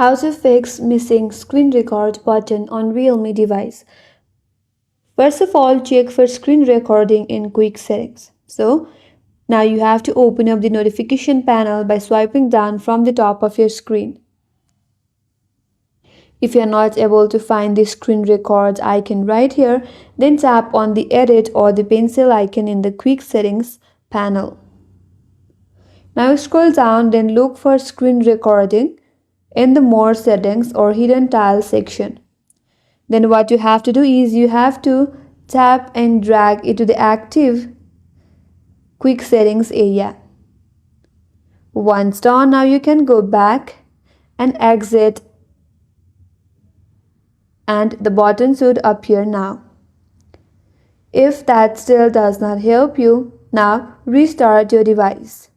How to fix missing screen record button on Realme device. First of all, check for screen recording in quick settings. So now you have to open up the notification panel by swiping down from the top of your screen. If you are not able to find the screen record icon right here, then tap on the edit or the pencil icon in the quick settings panel. Now scroll down, then look for screen recording in the more settings or hidden tile section. Then what you have to do is you have to tap and drag it to the active quick settings area. Once done, now you can go back and exit and the button should appear now. If that still does not help you, now restart your device.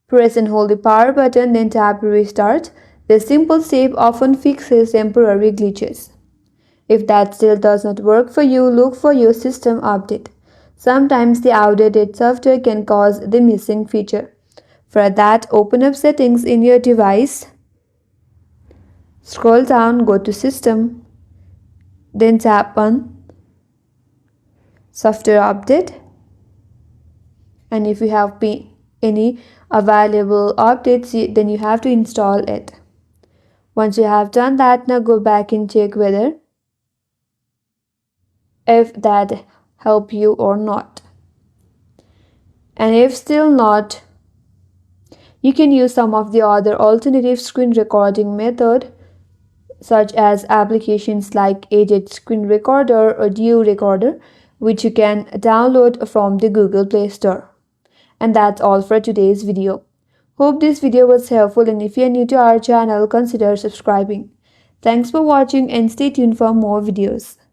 Press and hold the power button, then tap restart. This simple step often fixes temporary glitches. If that still does not work for you, look for your system update. Sometimes the outdated software can cause the missing feature. For that, open up settings in your device. Scroll down, go to system, then tap on software update. And if you have any available updates, then you have to install it. Once you have done that, now go back and check whether if that help you or not. And if still not, you can use some of the other alternative screen recording method, such as applications like Edit Screen Recorder or Duo Recorder, which you can download from the Google Play Store. And that's all for today's video. Hope this video was helpful, and if you are new to our channel, consider subscribing. Thanks for watching and stay tuned for more videos.